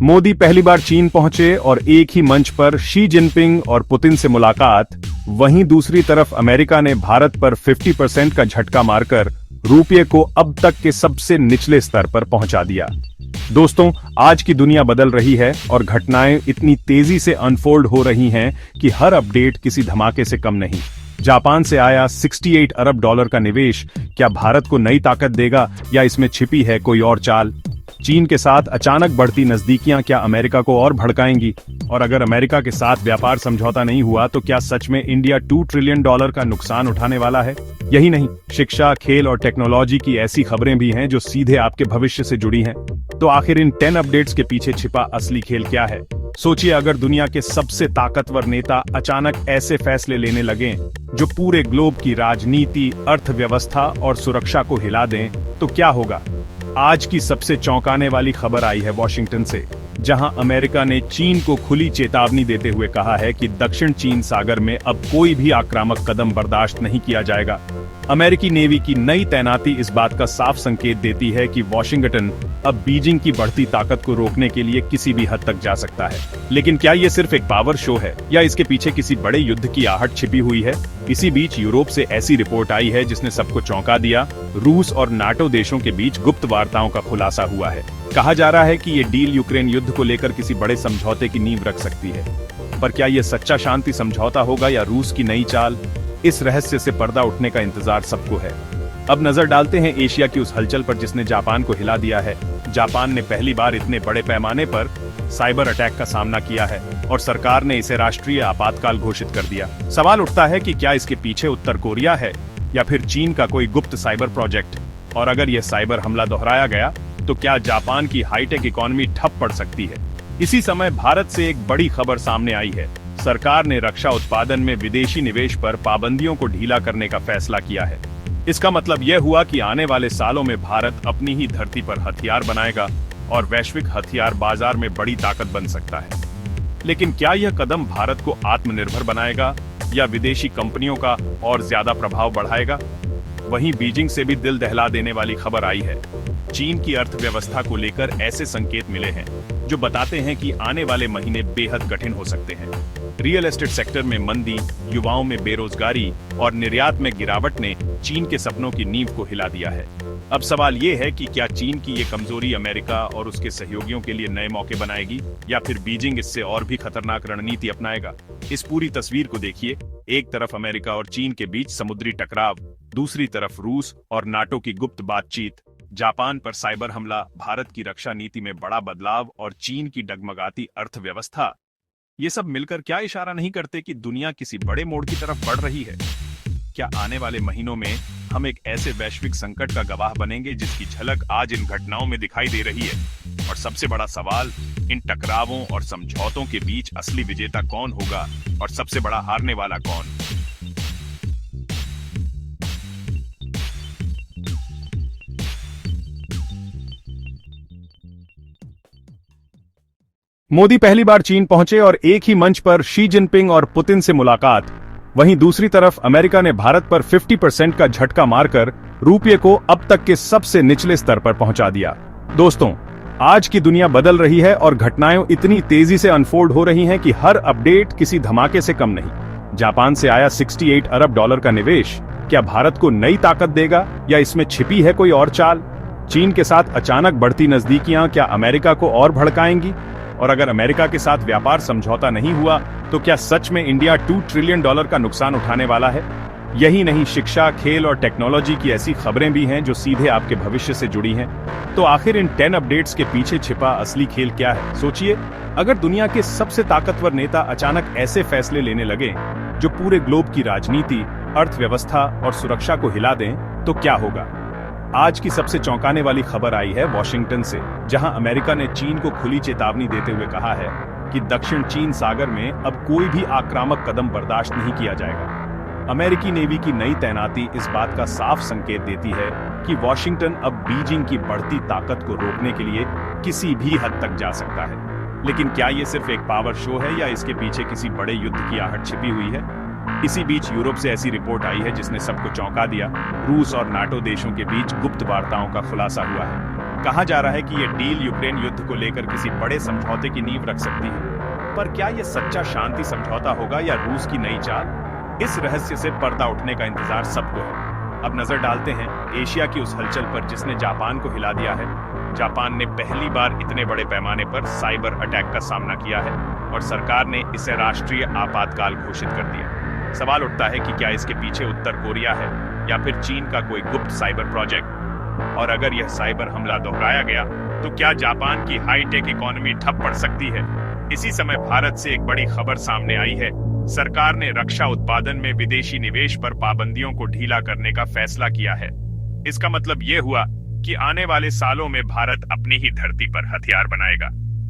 मोदी पहली बार चीन पहुंचे और एक ही मंच पर शी जिनपिंग और पुतिन से मुलाकात। वहीं दूसरी तरफ अमेरिका ने भारत पर 50% का झटका मारकर रुपये को अब तक के सबसे निचले स्तर पर पहुंचा दिया। दोस्तों, आज की दुनिया बदल रही है और घटनाएं इतनी तेजी से अनफोल्ड हो रही हैं कि हर अपडेट किसी धमाके से कम नहीं। जापान से आया 68 अरब डॉलर का निवेश क्या भारत को नई ताकत देगा या इसमें छिपी है कोई और चाल? चीन के साथ अचानक बढ़ती नजदीकियां क्या अमेरिका को और भड़काएंगी? और अगर अमेरिका के साथ व्यापार समझौता नहीं हुआ तो क्या सच में इंडिया $2 ट्रिलियन का नुकसान उठाने वाला है? यही नहीं, शिक्षा, खेल और टेक्नोलॉजी की ऐसी खबरें भी हैं जो सीधे आपके भविष्य से जुड़ी हैं। तो आखिर इन 10 अपडेट्स के पीछे छिपा असली खेल क्या है? सोचिए, अगर दुनिया के सबसे ताकतवर नेता अचानक ऐसे फैसले लेने लगें जो पूरे ग्लोब की राजनीति, अर्थव्यवस्था और सुरक्षा को हिला दें, तो क्या होगा? आज की सबसे चौंकाने वाली खबर आई है वॉशिंगटन से, जहां अमेरिका ने चीन को खुली चेतावनी देते हुए कहा है कि दक्षिण चीन सागर में अब कोई भी आक्रामक कदम बर्दाश्त नहीं किया जाएगा। अमेरिकी नेवी की नई तैनाती इस बात का साफ संकेत देती है कि वॉशिंगटन अब बीजिंग की बढ़ती ताकत को रोकने के लिए किसी भी हद तक जा सकता है। लेकिन क्या ये सिर्फ एक पावर शो है या इसके पीछे किसी बड़े युद्ध की आहट छिपी हुई है? इसी बीच यूरोप से ऐसी रिपोर्ट आई है जिसने सबको चौंका दिया। रूस और नाटो देशों के बीच गुप्त वार्ताओं का खुलासा हुआ है। कहा जा रहा है कि ये डील यूक्रेन युद्ध को लेकर किसी बड़े समझौते की नींव रख सकती है। पर क्या ये सच्चा शांति समझौता होगा या रूस की नई चाल? इस रहस्य से पर्दा उठने का इंतजार सबको है। अब नजर डालते हैं एशिया की उस हलचल पर जिसने जापान को हिला दिया है। जापान ने पहली बार इतने बड़े पैमाने पर साइबर अटैक का सामना किया है और सरकार ने इसे राष्ट्रीय आपातकाल घोषित कर दिया। सवाल उठता है कि क्या इसके पीछे उत्तर कोरिया है या फिर चीन का कोई गुप्त साइबर प्रोजेक्ट? और अगर यह साइबर हमला दोहराया गया तो क्या जापान की हाईटेक इकोनॉमी ठप पड़ सकती है? इसी समय भारत से एक बड़ी खबर सामने आई है। सरकार ने रक्षा उत्पादन में विदेशी निवेश पर पाबंदियों को ढीला करने का फैसला किया है। इसका मतलब यह हुआ कि आने वाले सालों में भारत अपनी ही धरती पर हथियार बनाएगा और वैश्विक हथियार बाजार में बड़ी ताकत बन सकता है। लेकिन क्या यह कदम भारत को आत्मनिर्भर बनाएगा या विदेशी कंपनियों का और ज्यादा प्रभाव बढ़ाएगा? वहीं बीजिंग से भी दिल दहला देने वाली खबर आई है। चीन की अर्थव्यवस्था को लेकर ऐसे संकेत मिले हैं जो बताते हैं कि आने वाले महीने बेहद कठिन हो सकते हैं। रियल एस्टेट सेक्टर में मंदी, युवाओं में बेरोजगारी और निर्यात में गिरावट ने चीन के सपनों की नींव को हिला दिया है। अब सवाल ये है कि क्या चीन की ये कमजोरी अमेरिका और उसके सहयोगियों के लिए नए मौके बनाएगी या फिर बीजिंग इससे और भी खतरनाक रणनीति अपनाएगा? इस पूरी तस्वीर को देखिए। एक तरफ अमेरिका और चीन के बीच समुद्री टकराव, दूसरी तरफ रूस और नाटो की गुप्त बातचीत, जापान पर साइबर हमला, भारत की रक्षा नीति में बड़ा बदलाव और चीन की डगमगाती अर्थव्यवस्था। ये सब मिलकर क्या इशारा नहीं करते कि दुनिया किसी बड़े मोड़ की तरफ बढ़ रही है? क्या आने वाले महीनों में हम एक ऐसे वैश्विक संकट का गवाह बनेंगे जिसकी झलक आज इन घटनाओं में दिखाई दे रही है? और सबसे बड़ा सवाल, इन टकरावों और समझौतों के बीच असली विजेता कौन होगा और सबसे बड़ा हारने वाला कौन? मोदी पहली बार चीन पहुंचे और एक ही मंच पर शी जिनपिंग और पुतिन से मुलाकात। वहीं दूसरी तरफ अमेरिका ने भारत पर 50% का झटका मारकर रुपये को अब तक के सबसे निचले स्तर पर पहुंचा दिया। दोस्तों, आज की दुनिया बदल रही है और घटनाएं इतनी तेजी से अनफोल्ड हो रही हैं कि हर अपडेट किसी धमाके से कम नहीं। जापान से आया 68 अरब डॉलर का निवेश क्या भारत को नई ताकत देगा या इसमें छिपी है कोई और चाल? चीन के साथ अचानक बढ़ती नजदीकियां क्या अमेरिका को और भड़काएंगी? और अगर अमेरिका के साथ व्यापार समझौता नहीं हुआ तो क्या सच में इंडिया $2 ट्रिलियन का नुकसान उठाने वाला है? यही नहीं, शिक्षा, खेल और टेक्नोलॉजी की ऐसी खबरें भी हैं जो सीधे आपके भविष्य से जुड़ी हैं। तो आखिर इन 10 अपडेट्स के पीछे छिपा असली खेल क्या है? सोचिए, अगर दुनिया के सबसे ताकतवर नेता अचानक ऐसे फैसले लेने लगे जो पूरे ग्लोब की राजनीति, अर्थव्यवस्था और सुरक्षा को हिला दें, तो क्या होगा? आज की सबसे चौंकाने वाली खबर आई है वॉशिंगटन से, जहां अमेरिका ने चीन को खुली चेतावनी देते हुए कहा है कि दक्षिण चीन सागर में अब कोई भी आक्रामक कदम बर्दाश्त नहीं किया जाएगा। अमेरिकी नेवी की नई तैनाती इस बात का साफ संकेत देती है कि वॉशिंगटन अब बीजिंग की बढ़ती ताकत को रोकने के लिए किसी भी हद तक जा सकता है। लेकिन क्या ये सिर्फ एक पावर शो है या इसके पीछे किसी बड़े युद्ध की आहट छिपी हुई है? इसी बीच यूरोप से ऐसी रिपोर्ट आई है जिसने सबको चौंका दिया। रूस और नाटो देशों के बीच गुप्त वार्ताओं का खुलासा हुआ है। कहा जा रहा है कि यह डील यूक्रेन युद्ध को लेकर किसी बड़े समझौते की नींव रख सकती है। पर क्या यह सच्चा शांति समझौता होगा या रूस की नई चाल? इस रहस्य से पर्दा उठने का इंतजार सबको है। अब नजर डालते हैं एशिया की उस हलचल पर जिसने जापान को हिला दिया है। जापान ने पहली बार इतने बड़े पैमाने पर साइबर अटैक का सामना किया है और सरकार ने इसे राष्ट्रीय आपातकाल घोषित कर दिया। सवाल उठता है कि क्या इसके पीछे उत्तर कोरिया है या फिर चीन का कोई गुप्त साइबर प्रोजेक्ट? और अगर यह साइबर हमला दोहराया गया तो क्या जापान की हाईटेक इकोनॉमी ठप पड़ सकती है? इसी समय भारत से एक बड़ी खबर सामने आई है। सरकार ने रक्षा उत्पादन में विदेशी निवेश पर पाबंदियों को ढीला करने का फैसला किया है। इसका मतलब यह हुआ कि आने वाले सालों में भारत अपनी ही धरती पर हथियार बनाएगा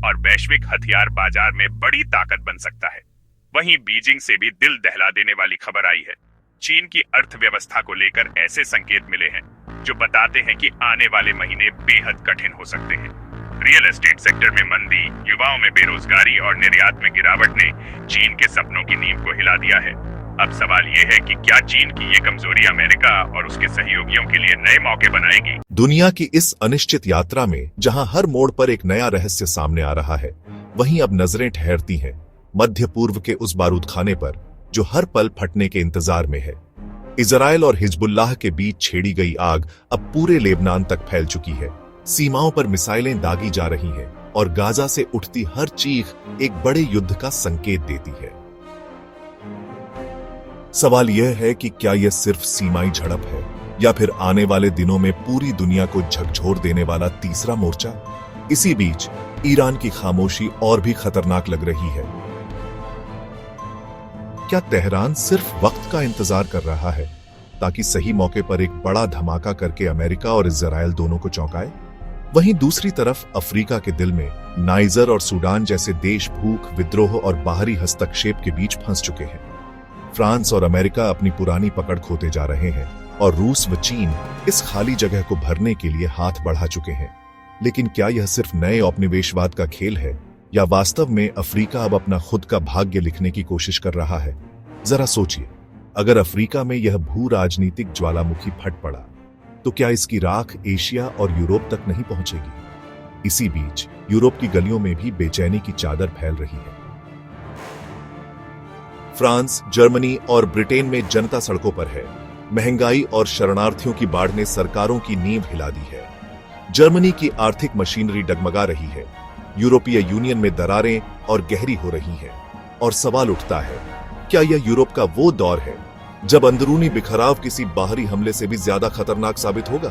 और वैश्विक हथियार बाजार में बड़ी ताकत बन सकता है। वहीं बीजिंग से भी दिल दहला देने वाली खबर आई है। चीन की अर्थव्यवस्था को लेकर ऐसे संकेत मिले हैं जो बताते हैं कि आने वाले महीने बेहद कठिन हो सकते हैं। रियल एस्टेट सेक्टर में मंदी, युवाओं में बेरोजगारी और निर्यात में गिरावट ने चीन के सपनों की नींव को हिला दिया है। अब सवाल यह है कि क्या चीन की ये कमजोरी अमेरिका और उसके सहयोगियों के लिए नए मौके बनाएगी? दुनिया की इस अनिश्चित यात्रा में जहां हर मोड़ पर एक नया रहस्य सामने आ रहा है, वहीं अब नजरें ठहरती हैं मध्य पूर्व के उस बारूदखाने पर जो हर पल फटने के इंतजार में है। इजराइल और हिजबुल्लाह के बीच छेड़ी गई आग अब पूरे लेबनान तक फैल चुकी है। सीमाओं पर मिसाइलें दागी जा रही हैं और गाजा से उठती हर चीख एक बड़े युद्ध का संकेत देती है। सवाल यह है कि क्या यह सिर्फ सीमाई झड़प है या फिर आने वाले दिनों में पूरी दुनिया को झकझोर देने वाला तीसरा मोर्चा? इसी बीच ईरान की खामोशी और भी खतरनाक लग रही है। क्या तेहरान सिर्फ वक्त का इंतजार कर रहा है ताकि सही मौके पर एक बड़ा धमाका करके अमेरिका और इजराइल दोनों को चौंकाए? वहीं दूसरी तरफ अफ्रीका के दिल में नाइजर और सूडान जैसे देश भूख, विद्रोह और बाहरी हस्तक्षेप के बीच फंस चुके हैं। फ्रांस और अमेरिका अपनी पुरानी पकड़ खोते जा रहे हैं और रूस व चीन इस खाली जगह को भरने के लिए हाथ बढ़ा चुके हैं। लेकिन क्या यह सिर्फ नए औपनिवेशवाद का खेल है या वास्तव में अफ्रीका अब अपना खुद का भाग्य लिखने की कोशिश कर रहा है? जरा सोचिए, अगर अफ्रीका में यह भू राजनीतिक ज्वालामुखी फट पड़ा तो क्या इसकी राख एशिया और यूरोप तक नहीं पहुंचेगी? इसी बीच यूरोप की गलियों में भी बेचैनी की चादर फैल रही है। फ्रांस, जर्मनी और ब्रिटेन में जनता सड़कों पर है। महंगाई और शरणार्थियों की बाढ़ ने सरकारों की नींव हिला दी है। जर्मनी की आर्थिक मशीनरी डगमगा रही है। यूरोपीय यूनियन में दरारें और गहरी हो रही हैं। और सवाल उठता है, क्या यह यूरोप का वो दौर है जब अंदरूनी बिखराव किसी बाहरी हमले से भी ज्यादा खतरनाक साबित होगा?